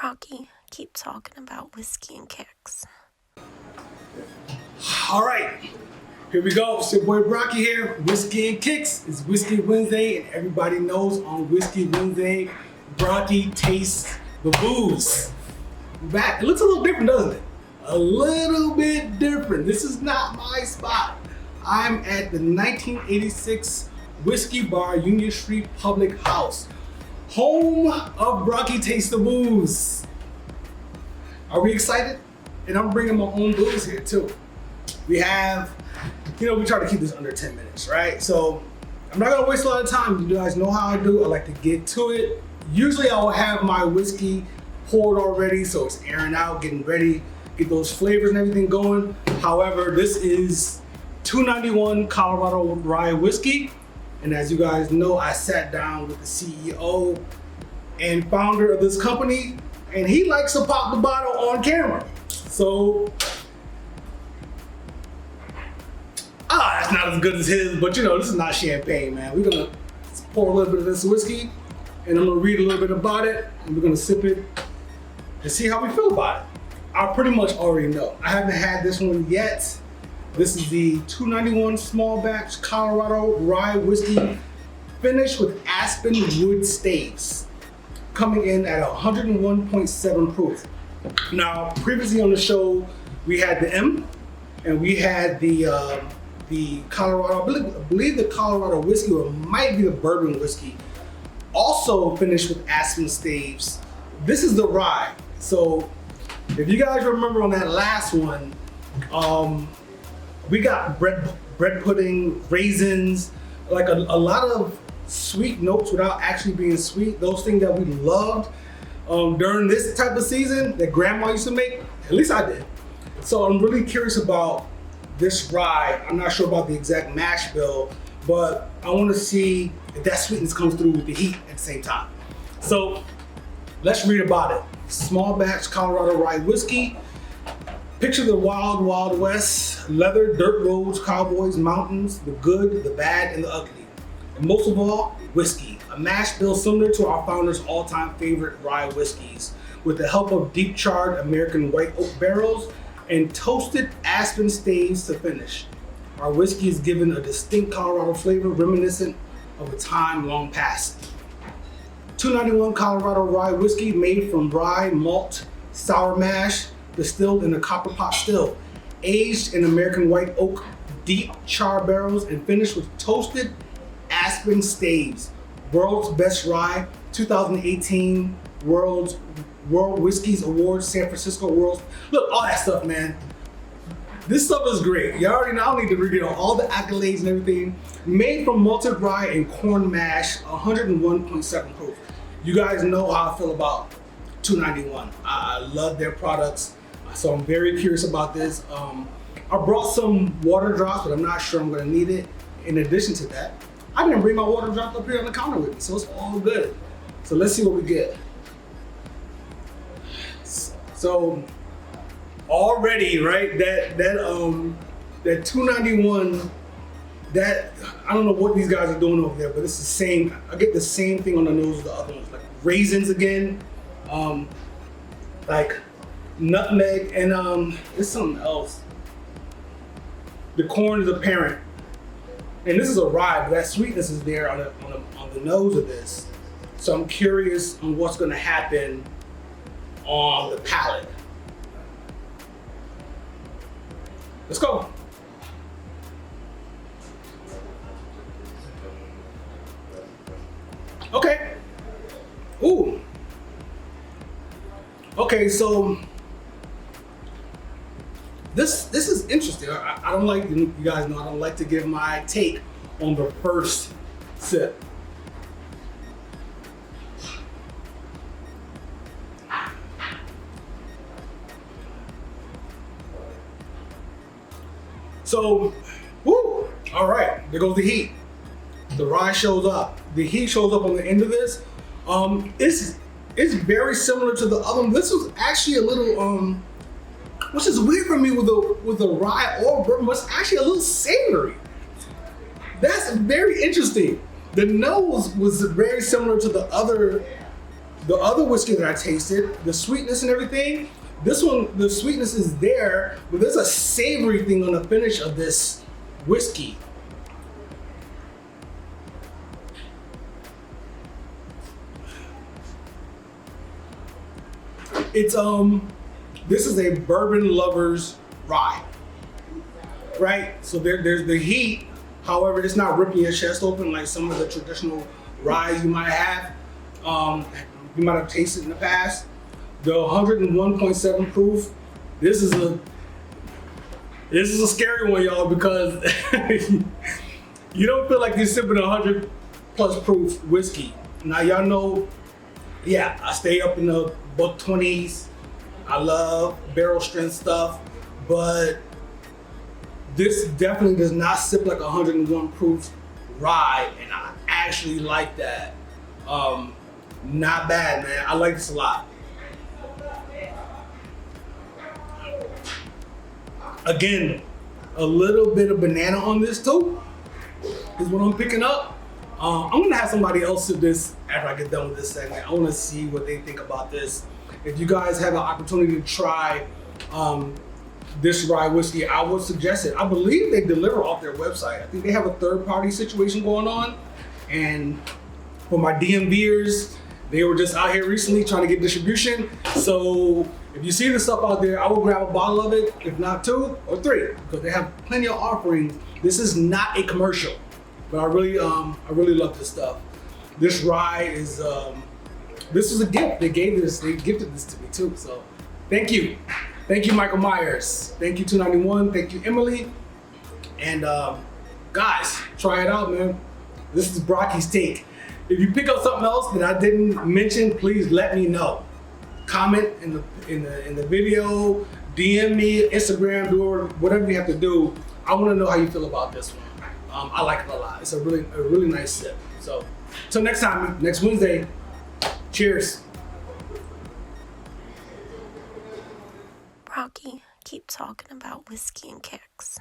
Brocky, keep talking about whiskey and kicks. All right, here we go. It's your boy Brocky here. Whiskey and Kicks. It's Whiskey Wednesday, and everybody knows on Whiskey Wednesday, Brocky Tastes The Booze. Back. It looks a little different, doesn't it? A little bit different. This is not my spot. I'm at the 1986 Whiskey Bar, Union Street Public House, home of Brocky Tastes The Booze. Are we excited? And I'm bringing my own booze here too. We have, we try to keep this under 10 minutes, right? So I'm not gonna waste a lot of time. You guys know how I do. I like to get to it. Usually I will have my whiskey poured already, so it's airing out, getting ready, get those flavors and everything going. However, this is 291 Colorado Rye Whiskey. And as you guys know, I sat down with the CEO and founder of this company, and he likes to pop the bottle on camera. So, that's not as good as his, but this is not champagne, man. We're gonna pour a little bit of this whiskey, and I'm gonna read a little bit about it, and we're gonna sip it and see how we feel about it. I pretty much already know. I haven't had this one yet. This is the 291 small batch Colorado Rye Whiskey, finished with aspen wood staves, coming in at 101.7 proof. Now, previously on the show, we had the M, and we had the Colorado, I believe the Colorado whiskey, or it might be the bourbon whiskey, also finished with aspen staves. This is the rye. So, if you guys remember on that last one, we got bread pudding, raisins, like a lot of sweet notes without actually being sweet. Those things that we loved during this type of season that grandma used to make, at least I did. So I'm really curious about this rye. I'm not sure about the exact mash bill, but I want to see if that sweetness comes through with the heat at the same time. So let's read about it. Small batch Colorado Rye Whiskey. Picture the wild, wild west, leather, dirt roads, cowboys, mountains, the good, the bad, and the ugly. And most of all, whiskey, a mash bill similar to our founder's all-time favorite rye whiskeys, with the help of deep charred American white oak barrels and toasted aspen staves to finish. Our whiskey is given a distinct Colorado flavor reminiscent of a time long past. 291 Colorado Rye Whiskey, made from rye, malt, sour mash, distilled in a copper pot still, aged in American white oak deep char barrels, and finished with toasted aspen staves. World's Best Rye, 2018 World Whiskeys Awards, San Francisco World. Look, all that stuff, man. This stuff is great. You already know, I don't need to read all the accolades and everything. Made from malted rye and corn mash, 101.7 proof. You guys know how I feel about 291. I love their products, so I'm very curious about this. I brought some water drops, but I'm not sure I'm gonna need it. In addition to that, I didn't bring my water drops up here on the counter with me, so it's all good. So let's see what we get. So already, right, that 291, that, I don't know what these guys are doing over there, but it's the same. I get the same thing on the nose of the other ones, like raisins again, like nutmeg, and there's something else. The corn is apparent, and this is a rye, but that sweetness is there on the nose of this. So I'm curious on what's going to happen on the palate. Let's go. Okay. Ooh. Okay, so this is interesting. I don't like, you guys know I don't like to give my take on the first sip. So, woo, all right, there goes the heat. The rye shows up. The heat shows up on the end of this. It's very similar to the other one. This was actually a little, which is weird for me with the rye or bourbon, but it's actually a little savory. That's very interesting. The nose was very similar to the other the other whiskey that I tasted, the sweetness and everything, this one, the sweetness is there, but there's a savory thing on the finish of this whiskey. It's this is a bourbon lover's rye, right? So there's the heat. However, it's not ripping your chest open like some of the traditional ryes you might have. You might have tasted in the past. The 101.7 proof. This is a scary one, y'all, because you don't feel like you're sipping 100 plus proof whiskey. Now y'all know, yeah, I stay up in the buck 20s. I love barrel strength stuff, but this definitely does not sip like 101 proof rye, and I actually like that. Not bad, man. I like this a lot. Again, a little bit of banana on this too is what I'm picking up. I'm gonna have somebody else sip this after I get done with this segment. I wanna see what they think about this. If you guys have an opportunity to try this rye whiskey, I would suggest it. I believe they deliver off their website. I think they have a third-party situation going on. And for my DMVers, they were just out here recently trying to get distribution. So if you see this stuff out there, I will grab a bottle of it, if not 2 or 3, because they have plenty of offerings. This is not a commercial, but I really love this stuff. This rye is, this is a gift. They gifted this to me too. So thank you. Thank you, Michael Myers. Thank you, 291. Thank you, Emily. And guys, try it out, man. This is Brocky's take. If you pick up something else that I didn't mention, please let me know. Comment in the video, DM me, Instagram, do whatever you have to do. I want to know how you feel about this one. I like it a lot. It's a really nice sip. So, till next time, next Wednesday. Cheers. Brocky, keep talking about whiskey and kicks.